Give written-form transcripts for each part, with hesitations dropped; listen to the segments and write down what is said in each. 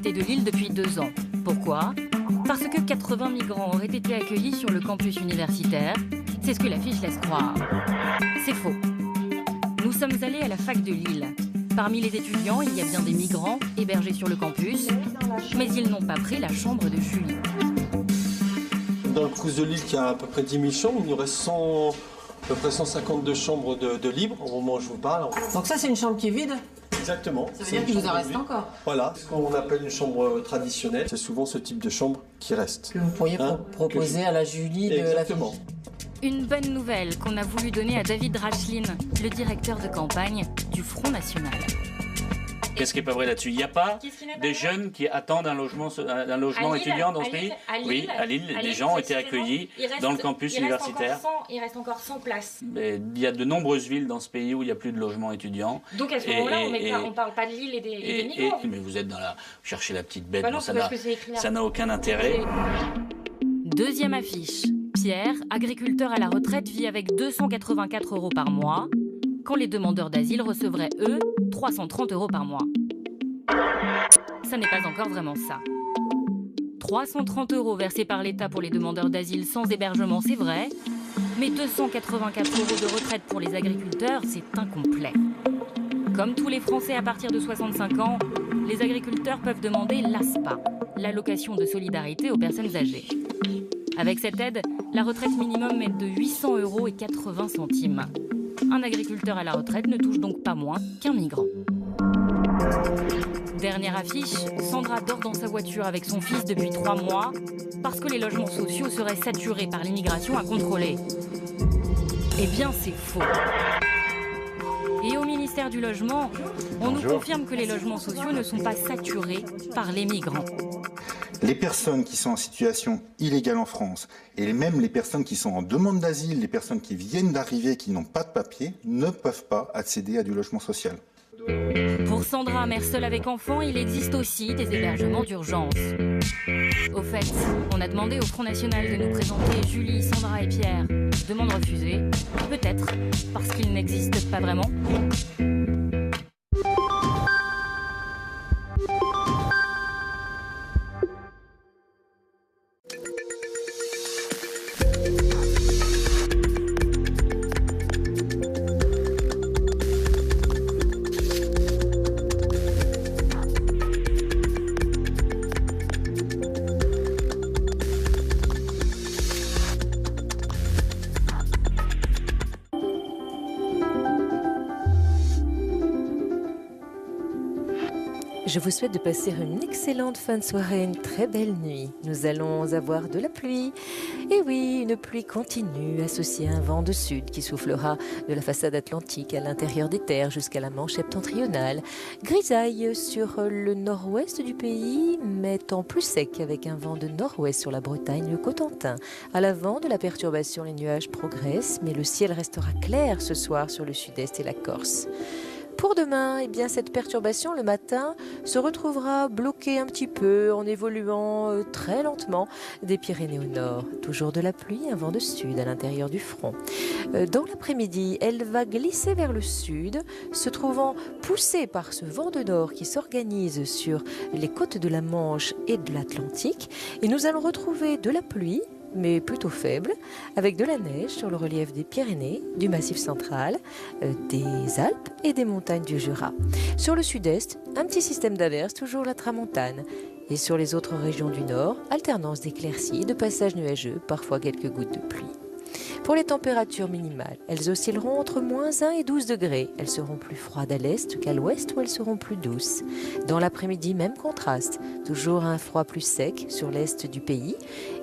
l'université de Lille depuis 2 ans. Pourquoi ? Parce que 80 migrants auraient été accueillis sur le campus universitaire. C'est ce que l'affiche laisse croire. C'est faux. Nous sommes allés à la fac de Lille. Parmi les étudiants, il y a bien des migrants hébergés sur le campus, mais ils n'ont pas pris la chambre de Julie. Dans le Crous de Lille, qui a à peu près 10 000 chambres, il nous reste à peu près 152 chambres de libres au moment où je vous parle. Donc ça, c'est une chambre qui est vide ? Exactement. Ça veut dire qu'il vous en reste encore ? Voilà, ce qu'on appelle une chambre traditionnelle. C'est souvent ce type de chambre qui reste. Que vous pourriez proposer à la Julie de la famille. Une bonne nouvelle qu'on a voulu donner à David Rachlin, le directeur de campagne du Front National. Qu'est-ce qui n'est pas vrai là-dessus? Il n'y a pas des jeunes qui attendent un logement étudiant dans ce pays? Oui, à Lille, des gens ont été accueillis dans le campus universitaire. Il reste encore 100 places. Mais il y a de nombreuses villes dans ce pays où il n'y a plus de logements étudiants. Donc à ce moment-là, on ne parle pas de Lille et des migrants. Mais vous êtes dans la... Vous cherchez la petite bête, bah non, ça n'a aucun intérêt. Deuxième affiche. Pierre, agriculteur à la retraite, vit avec 284 € par mois, quand les demandeurs d'asile recevraient, eux, 330 € par mois. Ça n'est pas encore vraiment ça. 330 € versés par l'État pour les demandeurs d'asile sans hébergement, c'est vrai, mais 284 € de retraite pour les agriculteurs, c'est incomplet. Comme tous les Français à partir de 65 ans, les agriculteurs peuvent demander l'ASPA, l'allocation de solidarité aux personnes âgées. Avec cette aide, la retraite minimum est de 800,80 €. Un agriculteur à la retraite ne touche donc pas moins qu'un migrant. Dernière affiche, Sandra dort dans sa voiture avec son fils depuis 3 mois parce que les logements sociaux seraient saturés par l'immigration à contrôler. Eh bien, c'est faux. Et au ministère du Logement, on nous confirme que les logements sociaux ne sont pas saturés par les migrants. Les personnes qui sont en situation illégale en France et même les personnes qui sont en demande d'asile, les personnes qui viennent d'arriver, qui n'ont pas de papier, ne peuvent pas accéder à du logement social. Pour Sandra, mère seule avec enfant, il existe aussi des hébergements d'urgence. Au fait, on a demandé au Front National de nous présenter Julie, Sandra et Pierre. Demande refusée, peut-être parce qu'ils n'existent pas vraiment. Je vous souhaite de passer une excellente fin de soirée, une très belle nuit. Nous allons avoir de la pluie. Et oui, une pluie continue associée à un vent de sud qui soufflera de la façade atlantique à l'intérieur des terres jusqu'à la Manche septentrionale. Grisaille sur le nord-ouest du pays, mais temps plus sec avec un vent de nord-ouest sur la Bretagne, le Cotentin. À l'avant de la perturbation, les nuages progressent, mais le ciel restera clair ce soir sur le sud-est et la Corse. Pour demain, eh bien, cette perturbation, le matin, se retrouvera bloquée un petit peu en évoluant très lentement des Pyrénées au nord. Toujours de la pluie, un vent de sud à l'intérieur du front. Dans l'après-midi, elle va glisser vers le sud, se trouvant poussée par ce vent de nord qui s'organise sur les côtes de la Manche et de l'Atlantique. Et nous allons retrouver de la pluie, mais plutôt faible, avec de la neige sur le relief des Pyrénées, du Massif central, des Alpes et des montagnes du Jura. Sur le sud-est, un petit système d'averses, toujours la tramontane. Et sur les autres régions du nord, alternance d'éclaircies, de passages nuageux, parfois quelques gouttes de pluie. Pour les températures minimales, elles oscilleront entre -1 et 12 degrés. Elles seront plus froides à l'est qu'à l'ouest où elles seront plus douces. Dans l'après-midi, même contraste. Toujours un froid plus sec sur l'est du pays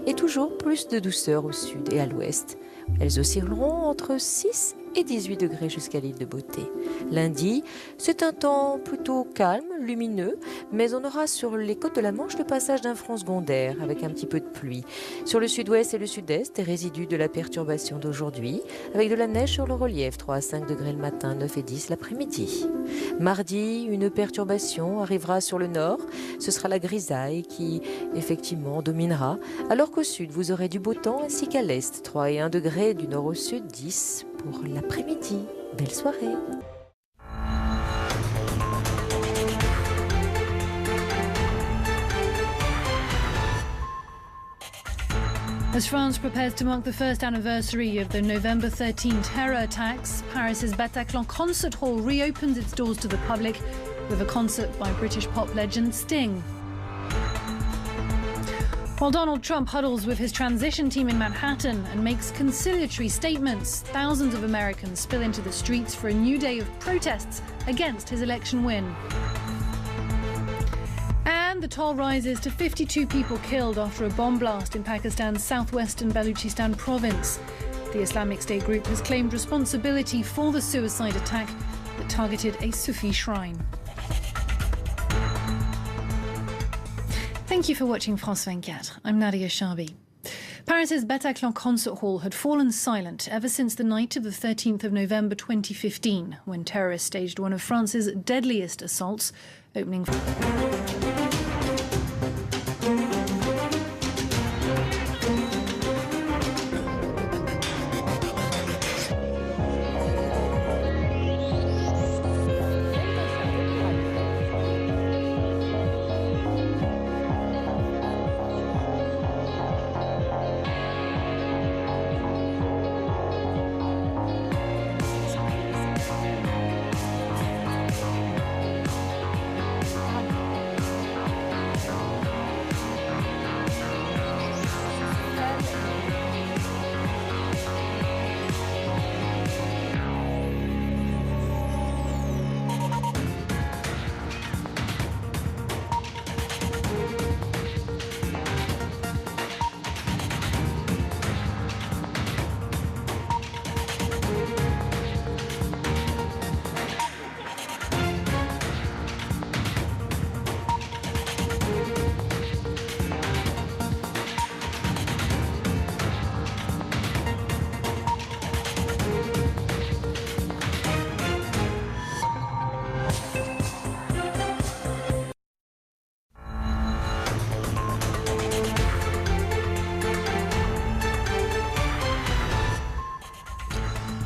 et toujours plus de douceur au sud et à l'ouest. Elles oscilleront entre 6 et 18 degrés jusqu'à l'île de Beauté. Lundi, c'est un temps plutôt calme, lumineux, mais on aura sur les côtes de la Manche le passage d'un front secondaire avec un petit peu de pluie. Sur le sud-ouest et le sud-est, des résidus de la perturbation d'aujourd'hui, avec de la neige sur le relief, 3 à 5 degrés le matin, 9 et 10 l'après-midi. Mardi, une perturbation arrivera sur le nord. Ce sera la grisaille qui, effectivement, dominera, alors qu'au sud, vous aurez du beau temps ainsi qu'à l'est, 3 et 1 degrés du nord au sud, 10 pour l'après-midi. Belle soirée. As France prepares to mark the first anniversary of the November 13 terror attacks, Paris's Bataclan Concert Hall reopens its doors to the public with a concert by British pop legend Sting. While Donald Trump huddles with his transition team in Manhattan and makes conciliatory statements, thousands of Americans spill into the streets for a new day of protests against his election win. And the toll rises to 52 people killed after a bomb blast in Pakistan's southwestern Baluchistan province. The Islamic State group has claimed responsibility for the suicide attack that targeted a Sufi shrine. Thank you for watching France 24. I'm Nadia Charby. Paris's Bataclan Concert Hall had fallen silent ever since the night of the 13th of November 2015, when terrorists staged one of France's deadliest assaults, opening...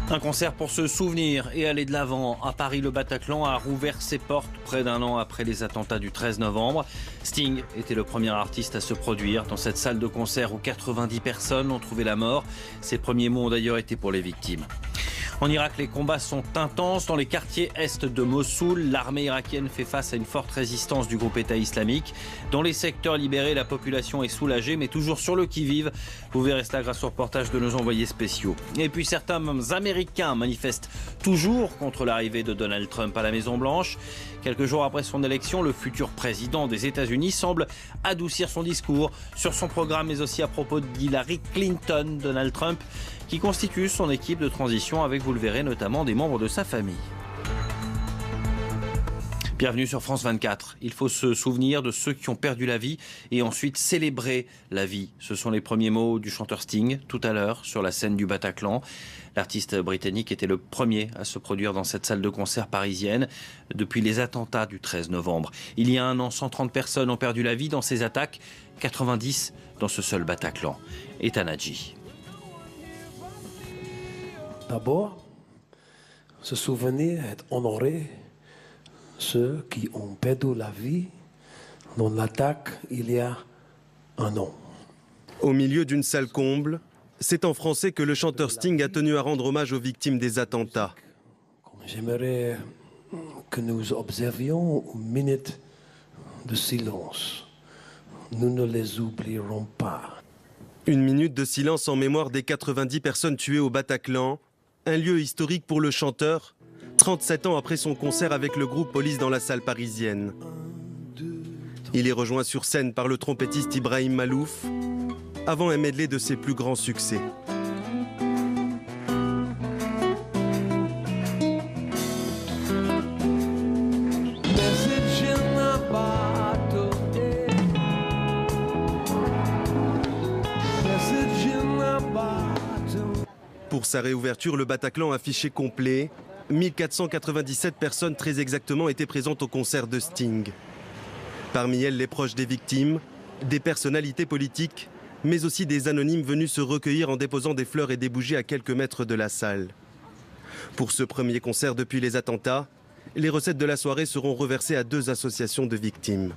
Un concert pour se souvenir et aller de l'avant. À Paris, le Bataclan a rouvert ses portes près d'un an après les attentats du 13 novembre. Sting était le premier artiste à se produire dans cette salle de concert où 90 personnes ont trouvé la mort. Ses premiers mots ont d'ailleurs été pour les victimes. En Irak, les combats sont intenses. Dans les quartiers est de Mossoul, l'armée irakienne fait face à une forte résistance du groupe État islamique. Dans les secteurs libérés, la population est soulagée, mais toujours sur le qui-vive. Vous verrez cela grâce au reportage de nos envoyés spéciaux. Et puis certains Américains manifestent toujours contre l'arrivée de Donald Trump à la Maison-Blanche. Quelques jours après son élection, le futur président des États-Unis semble adoucir son discours sur son programme, mais aussi à propos d'Hillary Clinton. Donald Trump qui constitue son équipe de transition avec, vous le verrez, notamment des membres de sa famille. Bienvenue sur France 24. Il faut se souvenir de ceux qui ont perdu la vie et ensuite célébrer la vie. Ce sont les premiers mots du chanteur Sting tout à l'heure sur la scène du Bataclan. L'artiste britannique était le premier à se produire dans cette salle de concert parisienne depuis les attentats du 13 novembre. Il y a un an, 130 personnes ont perdu la vie dans ces attaques, 90 dans ce seul Bataclan. Ethan Hadji. D'abord, se souvenir et honorer ceux qui ont perdu la vie dans l'attaque il y a un an. Au milieu d'une salle comble, c'est en français que le chanteur Sting a tenu à rendre hommage aux victimes des attentats. J'aimerais que nous observions une minute de silence. Nous ne les oublierons pas. Une minute de silence en mémoire des 90 personnes tuées au Bataclan, un lieu historique pour le chanteur, 37 ans après son concert avec le groupe Police dans la salle parisienne. Il est rejoint sur scène par le trompettiste Ibrahim Malouf, avant un medley de ses plus grands succès. Pour sa réouverture, le Bataclan affiché complet. 1497 personnes très exactement étaient présentes au concert de Sting. Parmi elles, les proches des victimes, des personnalités politiques, mais aussi des anonymes venus se recueillir en déposant des fleurs et des bougies à quelques mètres de la salle. Pour ce premier concert depuis les attentats, les recettes de la soirée seront reversées à 2 associations de victimes.